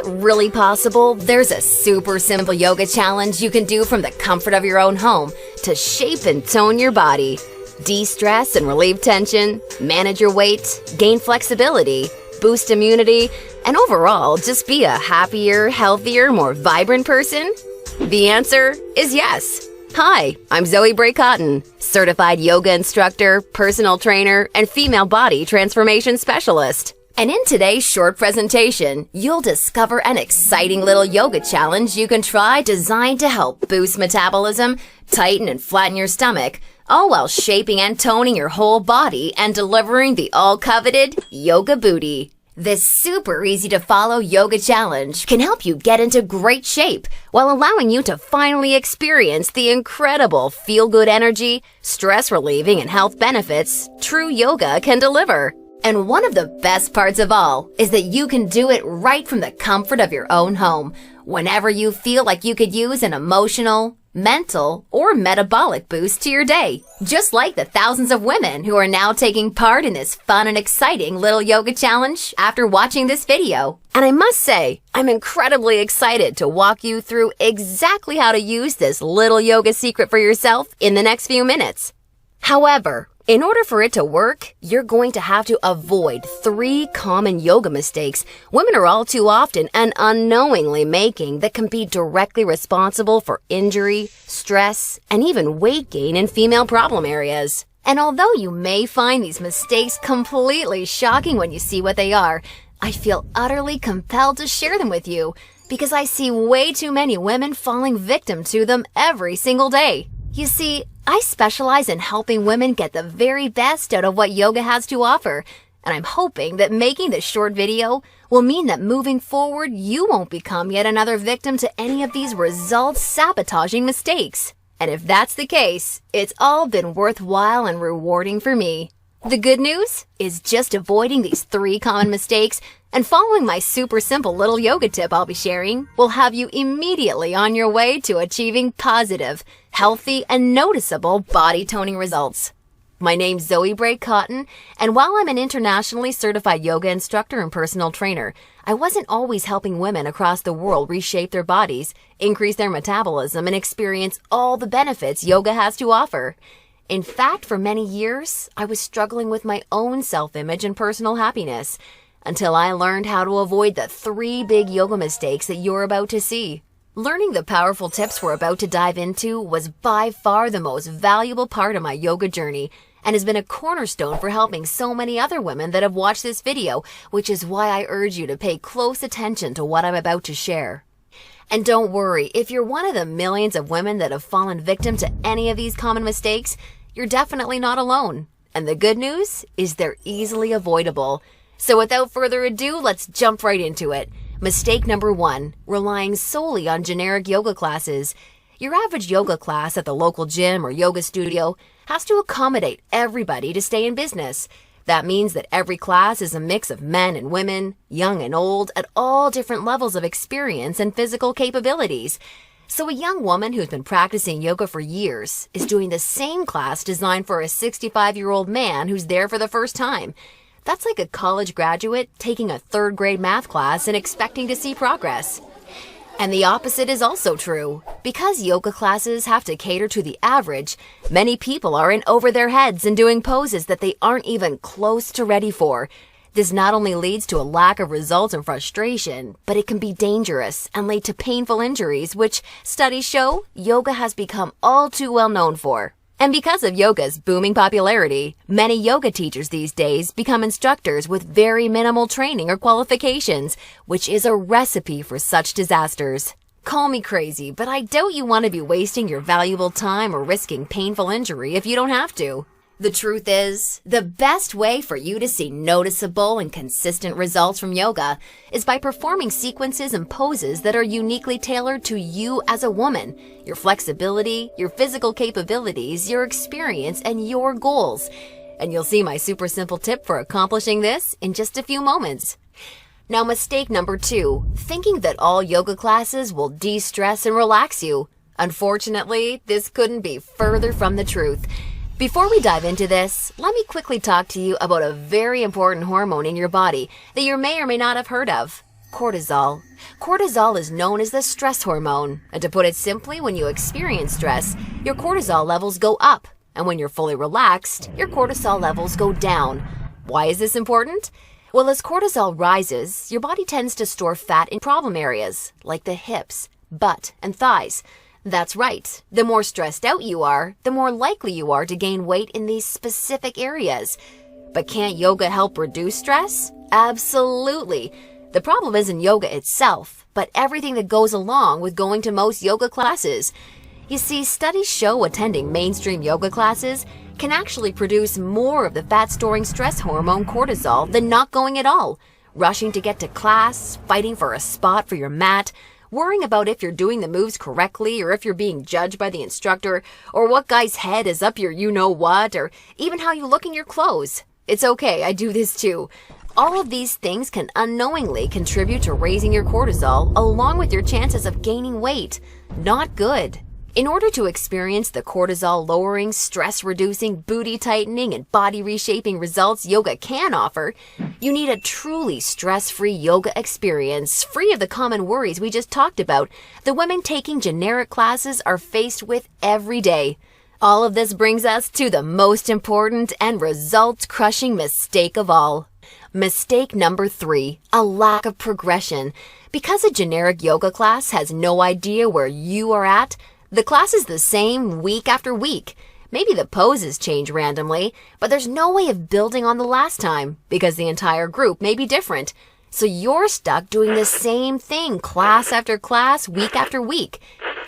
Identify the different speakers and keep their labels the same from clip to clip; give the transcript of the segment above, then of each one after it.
Speaker 1: it really possible there's a super simple yoga challenge you can do from the comfort of your own home to shape and tone your body? De-stress and relieve tension, manage your weight, gain flexibility, boost immunity, and overall just be a happier, healthier, more vibrant person? The answer is yes. Hi, I'm Zoe Bray-Cotton, certified yoga instructor, personal trainer, and female body transformation specialist. And in today's short presentation, you'll discover an exciting little yoga challenge you can try designed to help boost metabolism, tighten and flatten your stomach, all while shaping and toning your whole body and delivering the all-coveted yoga booty. This super easy-to-follow yoga challenge can help you get into great shape while allowing you to finally experience the incredible feel-good energy, stress-relieving, and health benefits true yoga can deliver. And one of the best parts of all is that you can do it right from the comfort of your own home, whenever you feel like you could use an emotional, mental, or metabolic boost to your day. Just like the thousands of women who are now taking part in this fun and exciting little yoga challenge after watching this video. And I must say, I'm incredibly excited to walk you through exactly how to use this little yoga secret for yourself in the next few minutes. However, in order for it to work, you're going to have to avoid 3 common yoga mistakes women are all too often and unknowingly making that can be directly responsible for injury, stress, and even weight gain in female problem areas. And although you may find these mistakes completely shocking when you see what they are, I feel utterly compelled to share them with you because I see way too many women falling victim to them every single day. You see, I specialize in helping women get the very best out of what yoga has to offer, and I'm hoping that making this short video will mean that moving forward you won't become yet another victim to any of these results-sabotaging mistakes. And if that's the case, it's all been worthwhile and rewarding for me. The good news is just avoiding these 3 common mistakes and following my super simple little yoga tip I'll be sharing will have you immediately on your way to achieving positive, healthy, and noticeable body toning results. My name's Zoe Bray-Cotton, and while I'm an internationally certified yoga instructor and personal trainer, I wasn't always helping women across the world reshape their bodies, increase their metabolism, and experience all the benefits yoga has to offer. In fact, for many years, I was struggling with my own self-image and personal happiness, until I learned how to avoid the 3 big yoga mistakes that you're about to see. Learning the powerful tips we're about to dive into was by far the most valuable part of my yoga journey and has been a cornerstone for helping so many other women that have watched this video, which is why I urge you to pay close attention to what I'm about to share. And don't worry, if you're one of the millions of women that have fallen victim to any of these common mistakes, you're definitely not alone. And the good news is they're easily avoidable. So without further ado, let's jump right into it. Mistake number 1, relying solely on generic yoga classes. Your average yoga class at the local gym or yoga studio has to accommodate everybody to stay in business. That means that every class is a mix of men and women, young and old, at all different levels of experience and physical capabilities. So a young woman who's been practicing yoga for years is doing the same class designed for a 65-year-old man who's there for the first time. That's like a college graduate taking a 3rd grade math class and expecting to see progress. And the opposite is also true. Because yoga classes have to cater to the average, many people are in over their heads and doing poses that they aren't even close to ready for. This not only leads to a lack of results and frustration, but it can be dangerous and lead to painful injuries, which studies show yoga has become all too well known for. And because of yoga's booming popularity, many yoga teachers these days become instructors with very minimal training or qualifications, which is a recipe for such disasters. Call me crazy, but I doubt you want to be wasting your valuable time or risking painful injury if you don't have to. The truth is, the best way for you to see noticeable and consistent results from yoga is by performing sequences and poses that are uniquely tailored to you as a woman, your flexibility, your physical capabilities, your experience, and your goals. And you'll see my super simple tip for accomplishing this in just a few moments. Now, mistake number 2, thinking that all yoga classes will de-stress and relax you. Unfortunately, this couldn't be further from the truth. Before we dive into this, let me quickly talk to you about a very important hormone in your body that you may or may not have heard of. Cortisol. Cortisol is known as the stress hormone, and to put it simply, when you experience stress, your cortisol levels go up, and when you're fully relaxed, your cortisol levels go down. Why is this important? Well, as cortisol rises, your body tends to store fat in problem areas, like the hips, butt, and thighs. That's right. The more stressed out you are, the more likely you are to gain weight in these specific areas. But can't yoga help reduce stress? Absolutely. The problem isn't yoga itself, but everything that goes along with going to most yoga classes. You see, studies show attending mainstream yoga classes can actually produce more of the fat-storing stress hormone cortisol than not going at all. Rushing to get to class, fighting for a spot for your mat, worrying about if you're doing the moves correctly or if you're being judged by the instructor, or what guy's head is up your you-know-what, or even how you look in your clothes. It's okay, I do this too. All of these things can unknowingly contribute to raising your cortisol along with your chances of gaining weight. Not good. In order to experience the cortisol-lowering, stress-reducing, booty-tightening, and body-reshaping results yoga can offer, you need a truly stress-free yoga experience, free of the common worries we just talked about the women taking generic classes are faced with every day. All of this brings us to the most important and result-crushing mistake of all. Mistake number 3, a lack of progression. Because a generic yoga class has no idea where you are at, the class is the same week after week. Maybe the poses change randomly, but there's no way of building on the last time because the entire group may be different. So you're stuck doing the same thing class after class, week after week.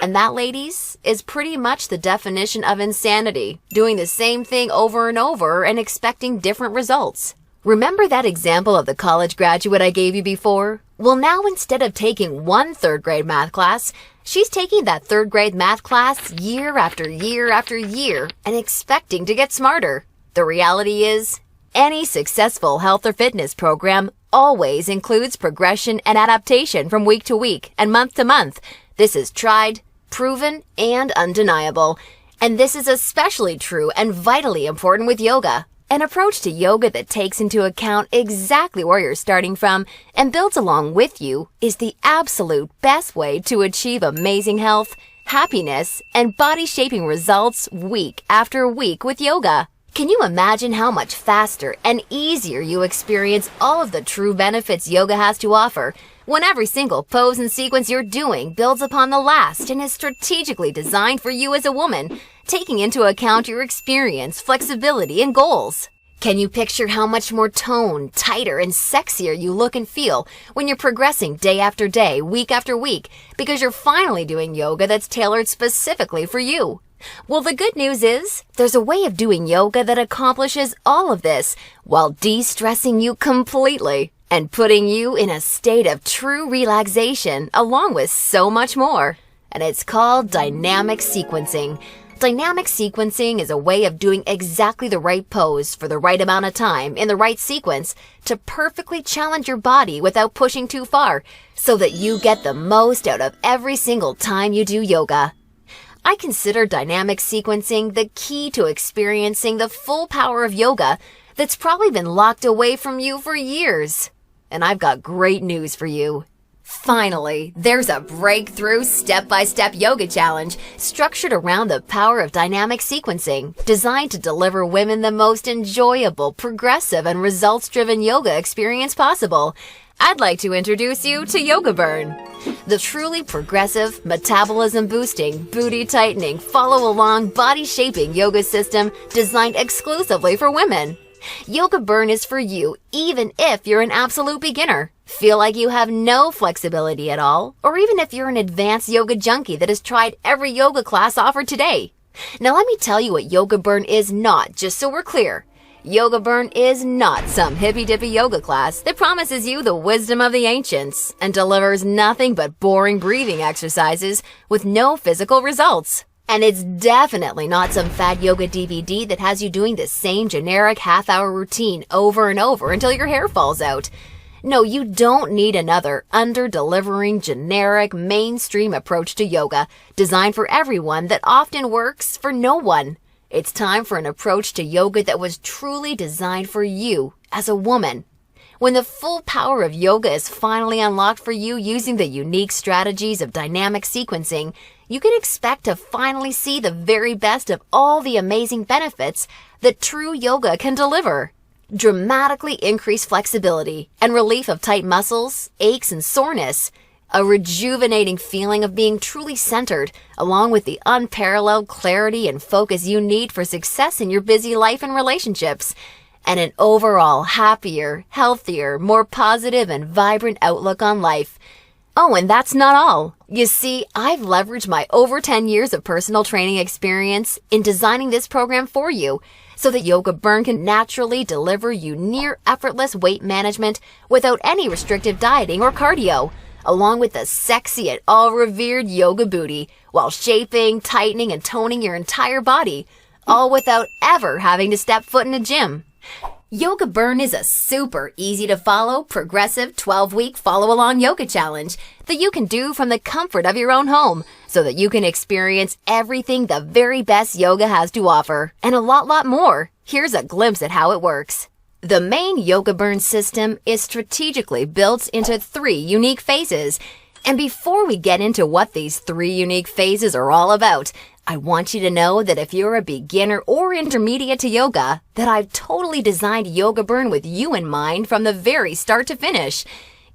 Speaker 1: And that, ladies, is pretty much the definition of insanity, doing the same thing over and over and expecting different results. Remember that example of the college graduate I gave you before? Well, now instead of taking one third-grade math class, she's taking that third-grade math class year after year after year and expecting to get smarter. The reality is, any successful health or fitness program always includes progression and adaptation from week to week and month to month. This is tried, proven, and undeniable. And this is especially true and vitally important with yoga. An approach to yoga that takes into account exactly where you're starting from and builds along with you is the absolute best way to achieve amazing health, happiness, and body-shaping results week after week with yoga. Can you imagine how much faster and easier you experience all of the true benefits yoga has to offer when every single pose and sequence you're doing builds upon the last and is strategically designed for you as a woman, taking into account your experience, flexibility, and goals? Can you picture how much more toned, tighter, and sexier you look and feel when you're progressing day after day, week after week, because you're finally doing yoga that's tailored specifically for you? Well, the good news is, there's a way of doing yoga that accomplishes all of this while de-stressing you completely and putting you in a state of true relaxation along with so much more. And it's called dynamic sequencing. Dynamic sequencing is a way of doing exactly the right pose for the right amount of time in the right sequence to perfectly challenge your body without pushing too far so that you get the most out of every single time you do yoga. I consider dynamic sequencing the key to experiencing the full power of yoga that's probably been locked away from you for years. And I've got great news for you. Finally, there's a breakthrough step-by-step yoga challenge structured around the power of dynamic sequencing, designed to deliver women the most enjoyable, progressive, and results-driven yoga experience possible. I'd like to introduce you to YogaBurn, the truly progressive, metabolism-boosting, booty-tightening, follow-along, body-shaping yoga system designed exclusively for women. YogaBurn is for you even if you're an absolute beginner, feel like you have no flexibility at all, or even if you're an advanced yoga junkie that has tried every yoga class offered today. Now let me tell you what YogaBurn is not, just so we're clear. YogaBurn is not some hippy-dippy yoga class that promises you the wisdom of the ancients and delivers nothing but boring breathing exercises with no physical results. And it's definitely not some fad yoga DVD that has you doing the same generic half-hour routine over and over until your hair falls out. No, you don't need another under-delivering, generic, mainstream approach to yoga designed for everyone that often works for no one. It's time for an approach to yoga that was truly designed for you as a woman. When the full power of yoga is finally unlocked for you using the unique strategies of dynamic sequencing, you can expect to finally see the very best of all the amazing benefits that true yoga can deliver. Dramatically increased flexibility and relief of tight muscles, aches, and soreness. A rejuvenating feeling of being truly centered, along with the unparalleled clarity and focus you need for success in your busy life and relationships. And an overall happier, healthier, more positive and vibrant outlook on life. Oh, and that's not all. You see, I've leveraged my over 10 years of personal training experience in designing this program for you so that YogaBurn can naturally deliver you near effortless weight management without any restrictive dieting or cardio, along with the sexy and all-revered yoga booty while shaping, tightening, and toning your entire body, all without ever having to step foot in a gym. YogaBurn is a super easy-to-follow, progressive 12-week follow-along yoga challenge that you can do from the comfort of your own home so that you can experience everything the very best yoga has to offer and a lot more. Here's a glimpse at how it works. The main YogaBurn system is strategically built into 3 unique phases. And before we get into what these 3 unique phases are all about, I want you to know that if you're a beginner or intermediate to yoga, that I've totally designed YogaBurn with you in mind from the very start to finish.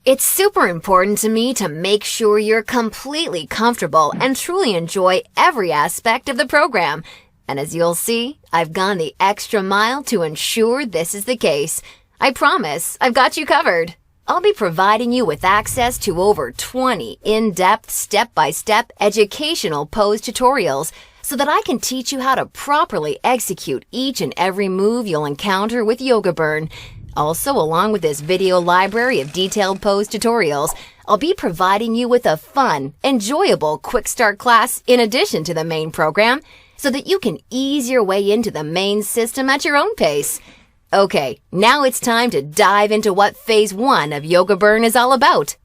Speaker 1: It's super important to me to make sure you're completely comfortable and truly enjoy every aspect of the program. And as you'll see, I've gone the extra mile to ensure this is the case. I promise, I've got you covered. I'll be providing you with access to over 20 in-depth, step-by-step educational pose tutorials so that I can teach you how to properly execute each and every move you'll encounter with YogaBurn. Also, along with this video library of detailed pose tutorials, I'll be providing you with a fun, enjoyable quick start class in addition to the main program so that you can ease your way into the main system at your own pace. Okay, now it's time to dive into what Phase 1 of YogaBurn is all about.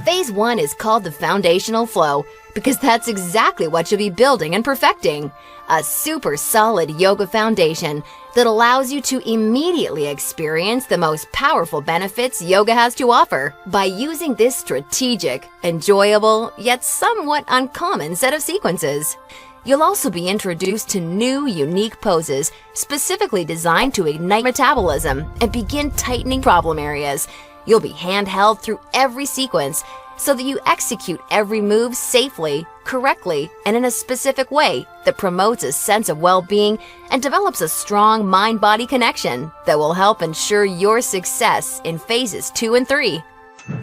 Speaker 1: Phase 1 is called the foundational flow because that's exactly what you'll be building and perfecting. A super solid yoga foundation that allows you to immediately experience the most powerful benefits yoga has to offer by using this strategic, enjoyable, yet somewhat uncommon set of sequences. You'll also be introduced to new, unique poses specifically designed to ignite metabolism and begin tightening problem areas. You'll be handheld through every sequence so that you execute every move safely, correctly, and in a specific way that promotes a sense of well-being and develops a strong mind-body connection that will help ensure your success in phases 2 and 3.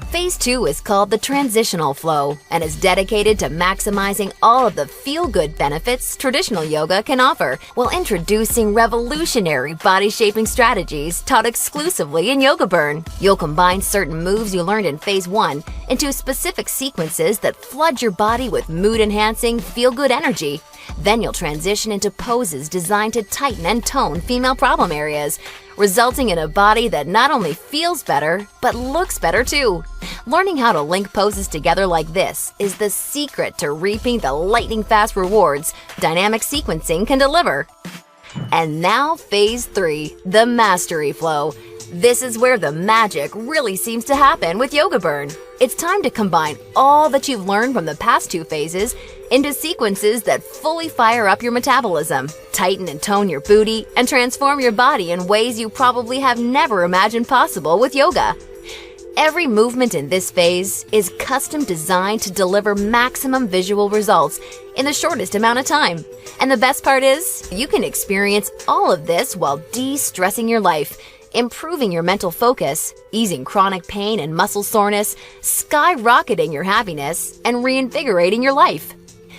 Speaker 1: Phase 2 is called the transitional flow and is dedicated to maximizing all of the feel-good benefits traditional yoga can offer while introducing revolutionary body-shaping strategies taught exclusively in YogaBurn. You'll combine certain moves you learned in Phase 1 into specific sequences that flood your body with mood-enhancing, feel-good energy. Then you'll transition into poses designed to tighten and tone female problem areas, resulting in a body that not only feels better, but looks better too. Learning how to link poses together like this is the secret to reaping the lightning-fast rewards dynamic sequencing can deliver. And now Phase 3, the mastery flow. This is where the magic really seems to happen with YogaBurn. It's time to combine all that you've learned from the past 2 phases into sequences that fully fire up your metabolism, tighten and tone your booty, and transform your body in ways you probably have never imagined possible with yoga. Every movement in this phase is custom designed to deliver maximum visual results in the shortest amount of time. And the best part is, you can experience all of this while de-stressing your life, improving your mental focus, easing chronic pain and muscle soreness, skyrocketing your happiness, and reinvigorating your life.